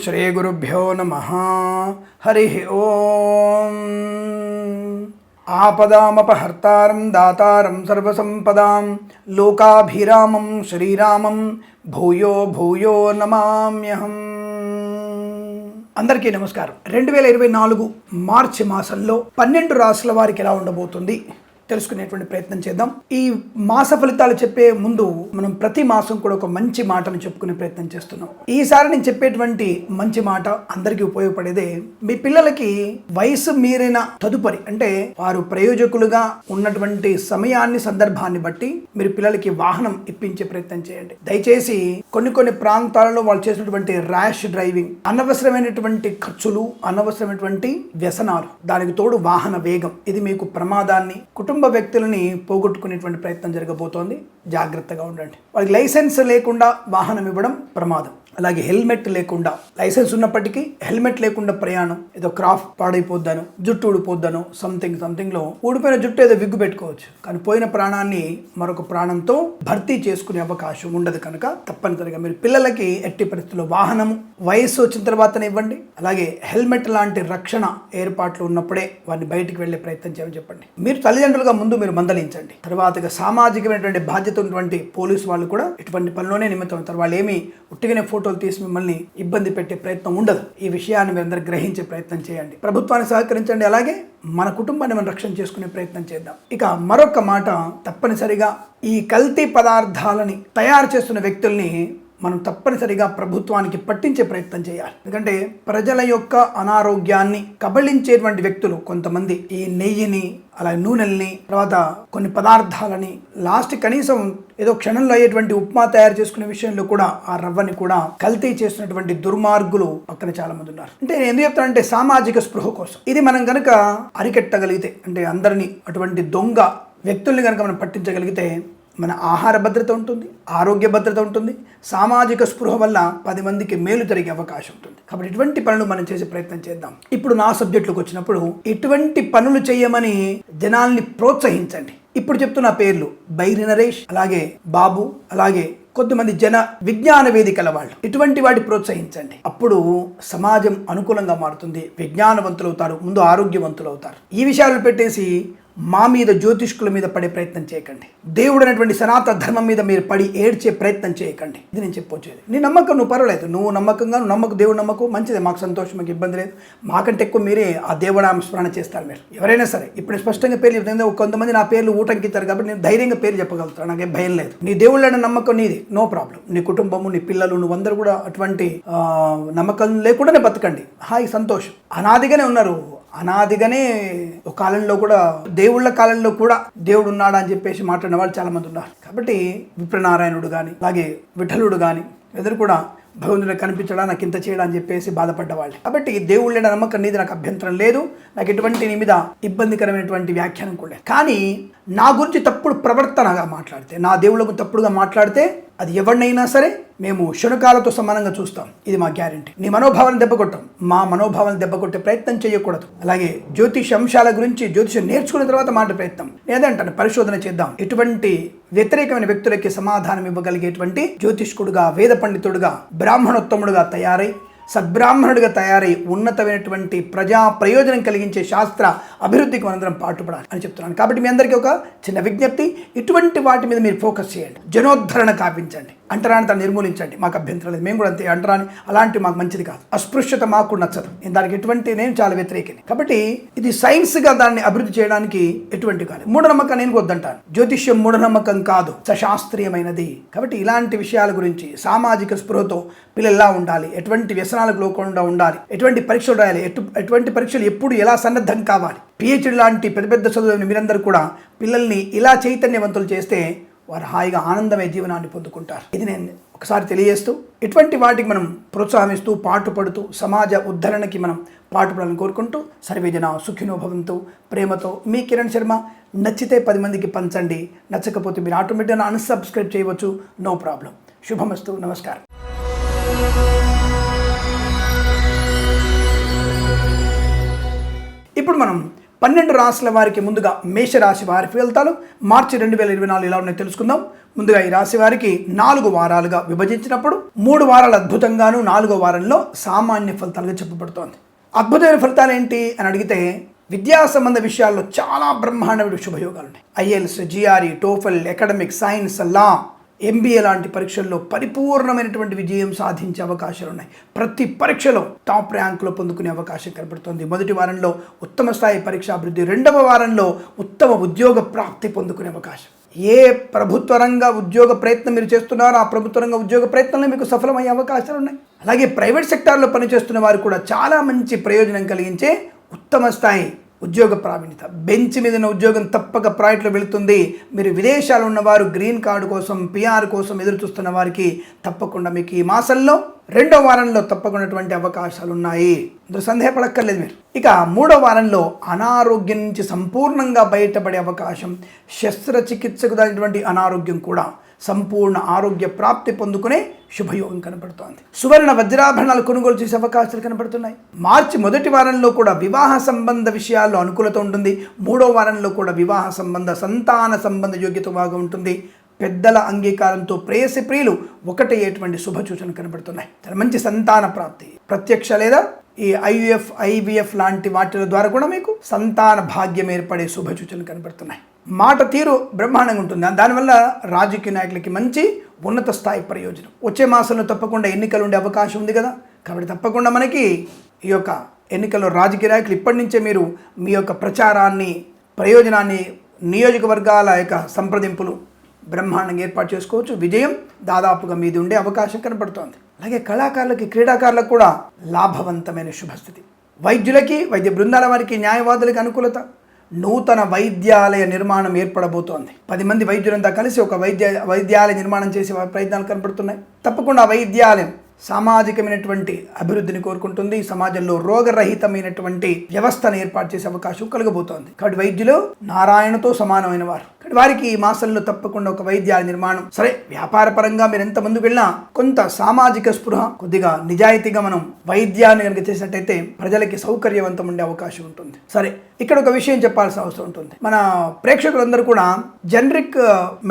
శ్రీ గురుభ్యో నమః. హరి ఓం. ఆపదామపహర్తారం దాతారం సర్వసంపదాం లోకాభిరామం శ్రీరామం భూయో భూయో నమామ్యహం. అందరికీ నమస్కారం. 2024 మార్చి మాసంలో 12 రాశుల వారికి ఎలా ఉండబోతుంది తెలుసుకునేటువంటి ప్రయత్నం చేద్దాం. ఈ మాస ఫలితాలు చెప్పే ముందు మనం ప్రతి మాసం కూడా ఒక మంచి మాటను చెప్పుకునే ప్రయత్నం చేస్తున్నాం. ఈసారి నేను చెప్పేటువంటి మంచి మాట అందరికీ ఉపయోగపడేదే. మీ పిల్లలకి వయసు మీరిన తదుపరి అంటే వారు ప్రయోజకులుగా ఉన్నటువంటి సమయాన్ని సందర్భాన్ని బట్టి మీరు పిల్లలకి వాహనం ఇప్పించే ప్రయత్నం చేయండి. దయచేసి కొన్ని ప్రాంతాలలో వాళ్ళు చేసినటువంటి ర్యాష్ డ్రైవింగ్, అనవసరమైనటువంటి ఖర్చులు, అనవసరమైనటువంటి వ్యసనాలు, దానికి తోడు వాహన వేగం, ఇది మీకు ప్రమాదాన్ని, కుటుంబ వ్యక్తులని పోగొట్టుకునేటువంటి ప్రయత్నం జరగబోతోంది. జాగ్రత్తగా ఉండండి. వాళ్ళకి లైసెన్స్ లేకుండా వాహనం ఇవ్వడం ప్రమాదం. అలాగే హెల్మెట్ లేకుండా, లైసెన్స్ ఉన్నప్పటికీ హెల్మెట్ లేకుండా ప్రయాణం, ఏదో క్రాఫ్ట్ పాడైపోద్దాను, జుట్టు ఊడిపోద్దాను, సంథింగ్లో ఊడిపోయిన జుట్టు ఏదో విగ్గు పెట్టుకోవచ్చు, కానీ పోయిన ప్రాణాన్ని మరొక ప్రాణంతో భర్తీ చేసుకునే అవకాశం ఉండదు. కనుక తప్పనిసరిగా మీరు పిల్లలకి ఎట్టి పరిస్థితుల్లో వాహనం వయస్సు వచ్చిన తర్వాతనే ఇవ్వండి. అలాగే హెల్మెట్ లాంటి రక్షణ ఏర్పాట్లు ఉన్నప్పుడే వారిని బయటికి వెళ్లే ప్రయత్నం చేయమని చెప్పండి. మీరు తల్లిదండ్రులుగా ముందు మీరు మందలించండి. తర్వాతగా సామాజికమైనటువంటి బాధ్యత ఉన్నటువంటి పోలీసు వాళ్ళు కూడా ఇటువంటి పనిలోనే నిమిత్తం అవుతారు. వాళ్ళు ఏమి ఉట్టిగానే ఫోటోలు తీసి మిమ్మల్ని ఇబ్బంది పెట్టే ప్రయత్నం ఉండదు. ఈ విషయాన్ని మీరందరూ గ్రహించే ప్రయత్నం చేయండి. ప్రభుత్వాన్ని సహకరించండి. అలాగే మన కుటుంబాన్ని మనం రక్షణ చేసుకునే ప్రయత్నం చేద్దాం. ఇక మరొక మాట, తప్పనిసరిగా ఈ కల్తీ పదార్థాలని తయారు చేస్తున్న వ్యక్తుల్ని మనం తప్పనిసరిగా ప్రభుత్వానికి పట్టించే ప్రయత్నం చేయాలి. ఎందుకంటే ప్రజల యొక్క అనారోగ్యాన్ని కబళించేటువంటి వ్యక్తులు కొంతమంది ఈ నెయ్యిని, అలాగే నూనెల్ని, తర్వాత కొన్ని పదార్థాలని, లాస్ట్ కనీసం ఏదో క్షణంలో అయ్యేటువంటి ఉప్మా తయారు చేసుకునే విషయంలో కూడా ఆ రవ్వని కూడా కల్తీ చేస్తున్నటువంటి దుర్మార్గులు పక్కన చాలా మంది ఉన్నారు. అంటే నేను ఎందుకు చెప్తానంటే సామాజిక స్పృహ కోసం ఇది మనం కనుక అరికెట్టగలిగితే, అంటే అందరినీ అటువంటి దొంగ వ్యక్తుల్ని కనుక మనం పట్టించగలిగితే మన ఆహార భద్రత ఉంటుంది, ఆరోగ్య భద్రత ఉంటుంది, సామాజిక స్పృహ వల్ల 10 మందికి మేలు జరిగే అవకాశం ఉంటుంది. కాబట్టి ఇటువంటి పనులు మనం చేసే ప్రయత్నం చేద్దాం. ఇప్పుడు నా సబ్జెక్టులకు వచ్చినప్పుడు ఇటువంటి పనులు చేయమని జనాల్ని ప్రోత్సహించండి. ఇప్పుడు చెప్తున్న పేర్లు బైరి నరేష్, అలాగే బాబు, అలాగే కొద్దిమంది జన విజ్ఞాన వేదికల వాళ్ళు, ఇటువంటి వాటి ప్రోత్సహించండి. అప్పుడు సమాజం అనుకూలంగా మారుతుంది, విజ్ఞానవంతులు అవుతారు, ముందు ఆరోగ్యవంతులు అవుతారు. ఈ విషయాలు పెట్టేసి మా మీద, జ్యోతిష్కుల మీద పడే ప్రయత్నం చేయకండి. దేవుడు అనేటువంటి సనాతన ధర్మం మీద మీరు పడి ఏడ్చే ప్రయత్నం చేయకండి. ఇది నేను చెప్పొచ్చేది. నీ నమ్మకం నువ్వు పర్వాలేదు, నువ్వు నమ్మకంగా దేవుడు నమ్మకం మంచిదే, మాకు సంతోషం, మాకు ఇబ్బంది లేదు. మాకంటే ఎక్కువ మీరే ఆ దేవుడు స్మరణ చేస్తారు. మీరు ఎవరైనా సరే ఇప్పుడు స్పష్టంగా పేర్లు చెప్తాను. కొంతమంది నా పేర్లు ఊటంకిస్తారు కాబట్టి నేను ధైర్యంగా పేరు చెప్పగలుగుతాను, నాకేం భయం లేదు. నీ దేవుళ్ళ నమ్మకం నీది, నో ప్రాబ్లం. నీ కుటుంబము, నీ పిల్లలు, నువ్వందరూ కూడా అటువంటి నమ్మకం లేకుండానే బతకండి, హాయి సంతోషం. అనాదిగానే ఉన్నారు, అనాదిగానే ఒక కాలంలో కూడా, దేవుళ్ళ కాలంలో కూడా దేవుడు ఉన్నాడా అని చెప్పేసి మాట్లాడిన వాళ్ళు చాలా మంది ఉన్నారు. కాబట్టి విప్రనారాయణుడు కానీ, అలాగే విఠలుడు కానీ ఎదురు కూడా భగవంతుడు కనిపించడా, నాకు ఇంత చేయడా అని చెప్పేసి బాధపడ్డవాళ్ళు. కాబట్టి దేవుళ్ళ నమ్మకం నీది, నాకు అభ్యంతరం లేదు, నాకు ఎటువంటి నీ మీద ఇబ్బందికరమైనటువంటి వ్యాఖ్యానం కూడా లేదు. కానీ నా గురించి తప్పుడు ప్రవర్తనగా మాట్లాడితే, నా దేవుళ్ళకు తప్పుడుగా మాట్లాడితే అది ఎవరినైనా సరే మేము శునకాలతో సమానంగా చూస్తాం. ఇది మా గ్యారెంటీ. నీ మనోభావాలను దెబ్బకొట్టాం, మా మనోభావాలను దెబ్బకొట్టే ప్రయత్నం చేయకూడదు. అలాగే జ్యోతిష అంశాల గురించి జ్యోతిషం నేర్చుకున్న తర్వాత మాట ప్రయత్నం లేదంటాను, పరిశోధన చేద్దాం. ఎటువంటి వ్యతిరేకమైన వ్యక్తులకి సమాధానం ఇవ్వగలిగేటువంటి జ్యోతిష్కుడుగా, వేద పండితుడుగా, బ్రాహ్మణోత్తముడుగా తయారై, సద్బ్రాహ్మణుడిగా తయారై ఉన్నతమైనటువంటి ప్రజా ప్రయోజనం కలిగించే శాస్త్ర అభివృద్ధికి మనందరం పాటుపడాలి అని చెప్తున్నాను. కాబట్టి మీ అందరికీ ఒక చిన్న విజ్ఞప్తి, ఇటువంటి వాటి మీద మీరు ఫోకస్ చేయండి, జనోద్ధరణ కాపించండి, అంటరాని తను నిర్మూలించండి. మాకు అభ్యంతరం లేదు, మేము కూడా అంతే. అంటరాని అలాంటి మాకు మంచిది కాదు, అస్పృశ్యత మాకు నచ్చదు, నేను చాలా వ్యతిరేకిని. కాబట్టి ఇది సైన్స్గా దాన్ని అభివృద్ధి చేయడానికి ఎటువంటి కాదు. మూఢనమ్మకం నేను వద్దంటాను. జ్యోతిష్యం మూఢనమ్మకం కాదు, సశాస్త్రీయమైనది. కాబట్టి ఇలాంటి విషయాల గురించి సామాజిక స్పృహతో పిల్లలు ఎలా ఉండాలి, ఎటువంటి వ్యసనాలకు లోకుండా ఉండాలి, ఎటువంటి పరీక్షలు రాయాలి, ఎటువంటి పరీక్షలు ఎప్పుడు ఎలా సన్నద్ధం కావాలి, పిహెచ్డి లాంటి పెద్ద పెద్ద చదువులను మీరందరూ కూడా పిల్లల్ని ఇలా చైతన్యవంతులు చేస్తే వారు హాయిగా ఆనందమే జీవనాన్ని పొందుకుంటారు. ఇది నేను ఒకసారి తెలియజేస్తూ, ఇటువంటి వాటికి మనం ప్రోత్సాహిస్తూ, పాటుపడుతూ సమాజ ఉద్ధరణకి మనం పాటుపడాలని కోరుకుంటూ, సర్వేజన సుఖినో భవంతు. ప్రేమతో మీ కిరణ్ శర్మ. నచ్చితే 10 మందికి పంచండి, నచ్చకపోతే మీరు ఆటోమేటిక్గా అన్సబ్స్క్రైబ్ చేయవచ్చు, నో ప్రాబ్లం. శుభమస్తు. నమస్కారం. ఇప్పుడు మనం 12 రాశుల వారికి ముందుగా మేషరాశి వారి ఫలితాలు మార్చి 2024 ఎలా ఉన్నాయో తెలుసుకుందాం. ముందుగా ఈ రాశి వారికి 4 వారాలుగా విభజించినప్పుడు 3 వారాలు అద్భుతంగాను 4వ వారంలో సామాన్య ఫలితాలుగా చెప్పబడుతోంది. అద్భుతమైన ఫలితాలు ఏంటి అని అడిగితే విద్యా సంబంధ విషయాల్లో చాలా బ్రహ్మాండమైన శుభయోగాలు ఉన్నాయి. IELTS, GRE, TOEFL, academic, science, law, MBA లాంటి పరీక్షల్లో పరిపూర్ణమైనటువంటి విజయం సాధించే అవకాశాలు ఉన్నాయి. ప్రతి పరీక్షలో టాప్ ర్యాంకులో పొందుకునే అవకాశం కనబడుతుంది. మొదటి వారంలో ఉత్తమ స్థాయి పరీక్షాభివృద్ధి, 2వ వారంలో ఉత్తమ ఉద్యోగ ప్రాప్తి పొందుకునే అవకాశం. ఏ ప్రభుత్వ రంగ ఉద్యోగ ప్రయత్నం మీరు చేస్తున్నారో ఆ ప్రభుత్వ రంగ ఉద్యోగ ప్రయత్నంలో మీకు సఫలమయ్యే అవకాశాలు ఉన్నాయి. అలాగే ప్రైవేట్ సెక్టార్లో పనిచేస్తున్న వారు కూడా చాలా మంచి ప్రయోజనం కలిగించే ఉత్తమ స్థాయి ఉద్యోగ ప్రావీణ్యత, బెంచ్ మీద ఉన్న ఉద్యోగం తప్పక ప్రాజెక్టులో వెళుతుంది. మీరు విదేశాలు ఉన్నవారు గ్రీన్ కార్డు కోసం, పిఆర్ కోసం ఎదురు చూస్తున్న వారికి తప్పకుండా మీకు ఈ మాసంలో 2వ వారంలో తప్పకున్నటువంటి అవకాశాలు ఉన్నాయి. ఇందులో సందేహపడక్కర్లేదు మీరు. ఇక 3వ వారంలో అనారోగ్యం నుంచి సంపూర్ణంగా బయటపడే అవకాశం, శస్త్రచికిత్సకు దానిటువంటి అనారోగ్యం కూడా సంపూర్ణ ఆరోగ్య ప్రాప్తి పొందుకునే శుభయోగం కనబడుతోంది. సువర్ణ వజ్రాభరణాలు కొనుగోలు చేసే అవకాశాలు కనబడుతున్నాయి. మార్చి మొదటి వారంలో కూడా వివాహ సంబంధ విషయాల్లో అనుకూలత ఉంటుంది. 3వ వారంలో కూడా వివాహ సంబంధ, సంతాన సంబంధ యోగ్యత బాగా ఉంటుంది. పెద్దల అంగీకారంతో ప్రేయసి ప్రియులు ఒకటయ్యేటువంటి శుభ సూచనలు కనబడుతున్నాయి. చాలా మంచి సంతాన ప్రాప్తి, ప్రత్యక్ష లేదా ఈ ఐవీఎఫ్ లాంటి వాటి ద్వారా కూడా మీకు సంతాన భాగ్యం ఏర్పడే శుభ సూచనలు కనబడుతున్నాయి. మాట తీరు బ్రహ్మాండంగా ఉంటుంది. దానివల్ల రాజకీయ నాయకులకి మంచి ఉన్నత స్థాయి ప్రయోజనం. వచ్చే మాసంలో తప్పకుండా ఎన్నికలు ఉండే అవకాశం ఉంది కదా, కాబట్టి తప్పకుండా మనకి ఈ యొక్క ఎన్నికల్లో రాజకీయ నాయకులు ఇప్పటి నుంచే మీరు మీ యొక్క ప్రచారాన్ని, ప్రయోజనాన్ని, నియోజకవర్గాల యొక్క సంప్రదింపులు బ్రహ్మాండంగా ఏర్పాటు చేసుకోవచ్చు. విజయం దాదాపుగా మీది ఉండే అవకాశం కనబడుతోంది. అలాగే కళాకారులకి, క్రీడాకారులకు కూడా లాభవంతమైన శుభస్థితి. వైద్యులకి, వైద్య బృందాల వారికి, న్యాయవాదులకి అనుకూలత. నూతన వైద్యాలయ నిర్మాణం ఏర్పడబోతోంది. 10 మంది వైద్యులంతా కలిసి ఒక వైద్యాలయ నిర్మాణం చేసే ప్రయత్నాలు కనబడుతున్నాయి. తప్పకుండా వైద్యాలయం సామాజికమైనటువంటి అభివృద్ధిని కోరుకుంటుంది. సమాజంలో రోగరహితమైనటువంటి వ్యవస్థను ఏర్పాటు చేసే అవకాశం కలగబోతోంది. కాబట్టి వైద్యులు నారాయణతో సమానమైన వారు. వారికి ఈ మాసంలో తప్పకుండా ఒక వైద్యాలయ నిర్మాణం. సరే, వ్యాపార పరంగా మీరు ఎంత ముందుకు వెళ్ళినా కొంత సామాజిక స్పృహ, కొద్దిగా నిజాయితీగా మనం వైద్యాన్ని కనుక చేసినట్టయితే ప్రజలకి సౌకర్యవంతం ఉండే అవకాశం ఉంటుంది. సరే, ఇక్కడ ఒక విషయం చెప్పాల్సిన అవసరం ఉంటుంది. మన ప్రేక్షకులందరూ కూడా జనరిక్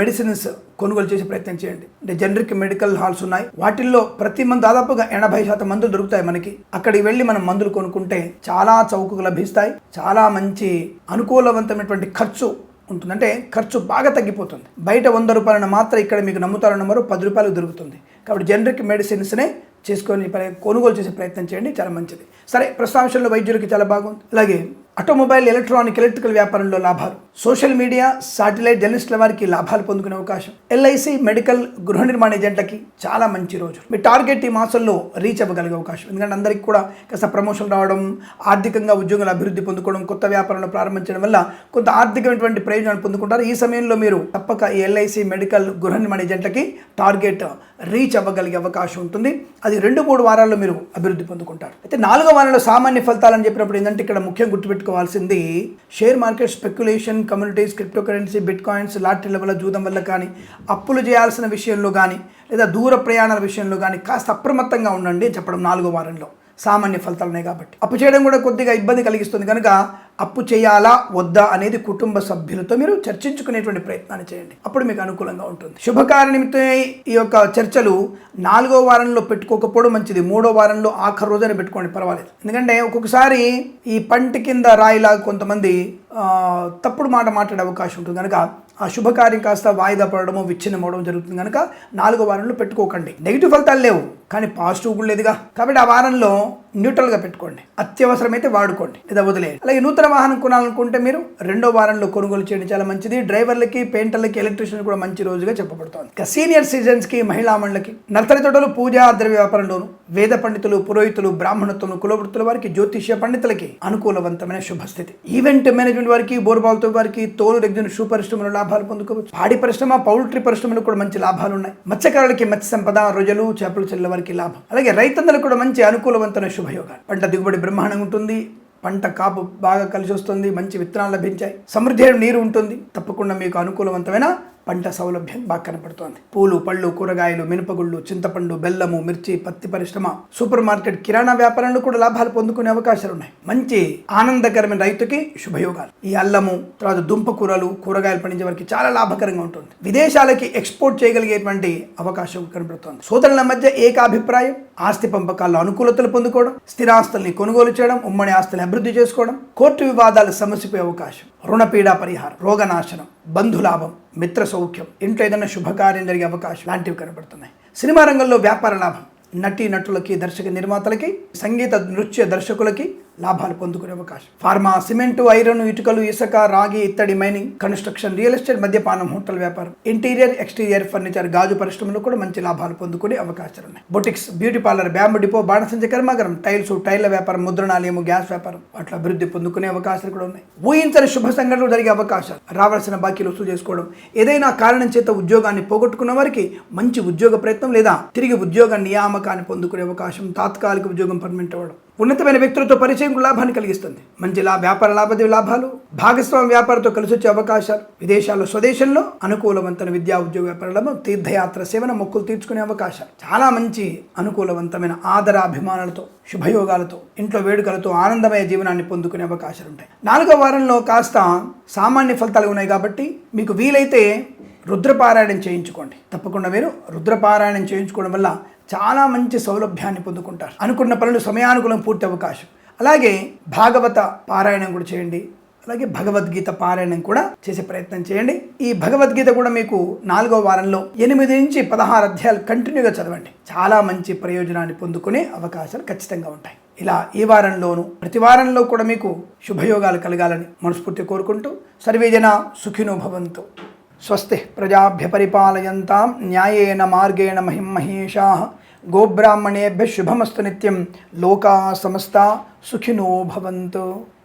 మెడిసిన్స్ కొనుగోలు చేసే ప్రయత్నం చేయండి. అంటే జనరిక్ మెడికల్ హాల్స్ ఉన్నాయి. వాటిల్లో ప్రతి మంది దాదాపుగా 80% మందులు దొరుకుతాయి మనకి. అక్కడికి వెళ్ళి మనం మందులు కొనుక్కుంటే చాలా చౌకగా లభిస్తాయి. చాలా మంచి అనుకూలవంతమైనటువంటి ఖర్చు ఉంటుంది. అంటే ఖర్చు బాగా తగ్గిపోతుంది. బయట 100 రూపాయల మాత్రం ఇక్కడ మీకు నమ్ముతారో నమ్మరు 10 రూపాయలు దొరుకుతుంది. కాబట్టి జనరిక్ మెడిసిన్స్నే చేసుకొని కొనుగోలు చేసే ప్రయత్నం చేయండి, చాలా మంచిది. సరే, ప్రస్తుతాంశంలో వైద్యులకి చాలా బాగుంది. అలాగే ఆటోమొబైల్, ఎలక్ట్రికల్ వ్యాపారంలో లాభాలు. సోషల్ మీడియా, శాటిలైట్ జర్నలిస్టుల వారికి లాభాలు పొందుకునే అవకాశం. ఎల్ఐసి, మెడికల్, గృహ నిర్మాణ ఏజెంట్లకి చాలా మంచి రోజు. మీ టార్గెట్ ఈ మాసంలో రీచ్ అవ్వగలిగే అవకాశం. ఎందుకంటే అందరికీ కూడా కాస్త ప్రమోషన్ రావడం, ఆర్థికంగా ఉద్యోగాల అభివృద్ధి పొందుకోవడం, కొత్త వ్యాపారంలో ప్రారంభించడం వల్ల కొంత ఆర్థికమైనటువంటి ప్రయోజనాలు పొందుకుంటారు. ఈ సమయంలో మీరు తప్పక ఈ ఎల్ఐసి, మెడికల్, గృహ నిర్మాణ ఏజెంట్లకి టార్గెట్ రీచ్ అవ్వగలిగే అవకాశం ఉంటుంది. అది 2-3 వారాల్లో మీరు అభివృద్ధి పొందుకుంటారు. అయితే 4వ వారంలో సామాన్య ఫలితాలని చెప్పినప్పుడు ఏంటంటే ఇక్కడ ముఖ్యంగా గుర్తుపెట్టుకోవాల్సింది share market, speculation, communities, crypto currency, bitcoins, లాటరీల వల్ల, జూదం వల్ల కానీ, అప్పులు చేయాల్సిన విషయంలో కానీ, లేదా దూర ప్రయాణాల విషయంలో కానీ కాస్త అప్రమత్తంగా ఉండండి చెప్పడం 4వ వారంలో. సామాన్య ఫలితాలు ఉన్నాయి కాబట్టి అప్పు చేయడం కూడా కొద్దిగా ఇబ్బంది కలిగిస్తుంది. కనుక అప్పు చేయాలా వద్దా అనేది కుటుంబ సభ్యులతో మీరు చర్చించుకునేటువంటి ప్రయత్నాన్ని చేయండి. అప్పుడు మీకు అనుకూలంగా ఉంటుంది. శుభకార్య నిమిత్తమై ఈ యొక్క చర్చలు 4వ వారంలో పెట్టుకోకపోవడం మంచిది. 3వ వారంలో ఆఖరి రోజునే పెట్టుకోండి, పర్వాలేదు. ఎందుకంటే ఒక్కొక్కసారి ఈ పంటి కింద రాయిలాగా కొంతమంది తప్పుడు మాట మాట్లాడే అవకాశం ఉంటుంది. కనుక ఆ శుభకార్యం కాస్త వాయిదా పడడము, విచ్ఛిన్నం అవడం జరుగుతుంది. కనుక 4వ వారంలో పెట్టుకోకండి. నెగిటివ్ ఫలితాలు లేవు, కానీ పాజిటివ్ కూడా లేదుగా. కాబట్టి ఆ వారంలో న్యూట్రల్గా పెట్టుకోండి. అత్యవసరమైతే వాడుకోండి, లేదా వదిలేయండి. అలాగే నూతన వాహనం కొనాలనుకుంటే మీరు 2వ వారంలో కొనుగోలు చేయండి, చాలా మంచిది. డ్రైవర్లకి, పెయింటర్లకి, ఎలక్ట్రీషియన్ కూడా మంచి రోజుగా చెప్పబడుతోంది. ఇక సీనియర్ సిటిజన్స్కి, మహిళా మండలికి, నర్సరీ తోటలు, పూజా ద్రవ్య వ్యాపారంలోను, వేద పండితులు, పురోహితులు, బ్రాహ్మణత్వం, కులవృత్తుల వారికి, జ్యోతిష్య పండితులకి అనుకూలవంతమైన శుభస్థితి. ఈవెంట్ మేనేజ్మెంట్ వారికి, బోర్బాల్తో వారికి, తోలు రెగ్జిన్ షూ పరిశ్రమలో లాభాలు పొందుకోవచ్చు. పాడి పరిశ్రమ, పౌల్ట్రీ పరిశ్రమలో కూడా మంచి లాభాలు ఉన్నాయి. మత్స్యకారులకి మత్స్య సంపద, రొయ్యలు, చేపలు చెల్లె వారికి లాభం. అలాగే రైతన్నలకు కూడా మంచి అనుకూలవంతమైన శుభయోగాలు. పంట దిగుబడి బ్రహ్మాండంగా ఉంటుంది. పంట కాపు బాగా కలిసి వస్తుంది. మంచి విత్తనాలు లభించాయి. సమృద్ధి నీరు ఉంటుంది. తప్పకుండా మీకు అనుకూలవంతమైన పంట సౌలభ్యం బాగా కనపడుతోంది. పూలు, పళ్ళు, కూరగాయలు, మినపగుళ్ళు, చింతపండు, బెల్లము, మిర్చి, పత్తి పరిశ్రమ, సూపర్ మార్కెట్, కిరాణా వ్యాపారంలో కూడా లాభాలు పొందుకునే అవకాశాలు ఉన్నాయి. మంచి ఆనందకరమైన రైతుకి శుభయోగాలు. ఈ అల్లము, తర్వాత దుంప కూరలు, కూరగాయలు పండించే వారికి చాలా లాభకరంగా ఉంటుంది. విదేశాలకి ఎక్స్పోర్ట్ చేయగలిగేటువంటి అవకాశం కనబడుతోంది. సోదరుల మధ్య ఏకాభిప్రాయం, ఆస్తి పంపకాల్లో అనుకూలతలు పొందుకోవడం, స్థిరాస్తుల్ని కొనుగోలు చేయడం, ఉమ్మడి ఆస్తుల్ని అభివృద్ధి చేసుకోవడం, కోర్టు వివాదాలు సమసిపోయే అవకాశం, రుణపీడా పరిహారం, రోగనాశనం, బంధులాభం, మిత్ర సౌఖ్యం, ఇంట్లో ఏదైనా శుభకార్యం జరిగే అవకాశం లాంటివి కనబడుతున్నాయి. సినిమా రంగంలో వ్యాపార లాభం, నటీ నటులకి, దర్శక నిర్మాతలకి, సంగీత నృత్య దర్శకులకి లాభాలు పొందుకునే అవకాశం. ఫార్మా, సిమెంటు, ఐరన్, ఇటుకలు, ఇసుక, రాగి, ఇత్తడి, మైనింగ్, కన్స్ట్రక్షన్, రియల్ ఎస్టేట్, మద్యపానం, హోటల్ వ్యాపారం, ఇంటీరియర్, ఎక్స్టీరియర్ ఫర్నిచర్, గాజు పరిశ్రమలో కూడా మంచి లాభాలు పొందుకునే అవకాశాలు ఉన్నాయి. Boutiques, beauty parlour, bamboo depot, బాణసంచ కర్మాగారం, టైల్స్, టైర్ల వ్యాపారం, ముద్రణాలయము, గ్యాస్ వ్యాపారం, వాటి అభివృద్ధి పొందుకునే అవకాశాలు కూడా ఉన్నాయి. ఊహించని శుభ సంఘటనలు జరిగే అవకాశాలు, రావాల్సిన బాకీలు వసూలు చేసుకోవడం, ఏదైనా కారణం చేత ఉద్యోగాన్ని పోగొట్టుకున్న వారికి మంచి ఉద్యోగ ప్రయత్నం లేదా తిరిగి ఉద్యోగ నియామకాన్ని పొందుకునే అవకాశం, తాత్కాలిక ఉద్యోగం పర్మనెంట్ అవ్వడం, ఉన్నతమైన వ్యక్తులతో పరిచయం లాభాన్ని కలిగిస్తుంది. మంచి వ్యాపార లాభాదేవి లాభాలు, భాగస్వామ్య వ్యాపారంతో కలిసి వచ్చే అవకాశాలు, విదేశాల్లో, స్వదేశంలో అనుకూలవంతమైన విద్యా ఉద్యోగ వ్యాపారాలను, తీర్థయాత్ర సేవన, మొక్కులు తీర్చుకునే అవకాశాలు, చాలా మంచి అనుకూలవంతమైన ఆదర అభిమానాలతో, శుభయోగాలతో, ఇంట్లో వేడుకలతో ఆనందమయ జీవనాన్ని పొందుకునే అవకాశాలు ఉంటాయి. 4వ వారంలో కాస్త సామాన్య ఫలితాలు ఉన్నాయి కాబట్టి మీకు వీలైతే రుద్రపారాయణం చేయించుకోండి. తప్పకుండా మీరు రుద్రపారాయణం చేయించుకోవడం వల్ల చాలా మంచి సౌలభ్యాన్ని పొందుకుంటారు. అనుకున్న పనులు సమయానుకూలం పూర్తి అవకాశం. అలాగే భాగవత పారాయణం కూడా చేయండి. అలాగే భగవద్గీత పారాయణం కూడా చేసే ప్రయత్నం చేయండి. ఈ భగవద్గీత కూడా మీకు 4వ వారంలో 8 నుంచి 16 అధ్యాయాలు కంటిన్యూగా చదవండి. చాలా మంచి ప్రయోజనాన్ని పొందుకునే అవకాశాలు ఖచ్చితంగా ఉంటాయి. ఇలా ఈ వారంలోనూ ప్రతి వారంలో కూడా మీకు శుభయోగాలు కలగాలని మనస్ఫూర్తి కోరుకుంటూ సర్వేజన సుఖినో భవంతు. స్వస్తి ప్రజాభ్య పరిపాలయంతాం న్యాయేన మార్గేణ మహిం మహేషాః గోబ్రాహ్మణేభ్యః శుభమస్తు నిత్యం. లోకా సమస్తా సుఖినో భవంతు.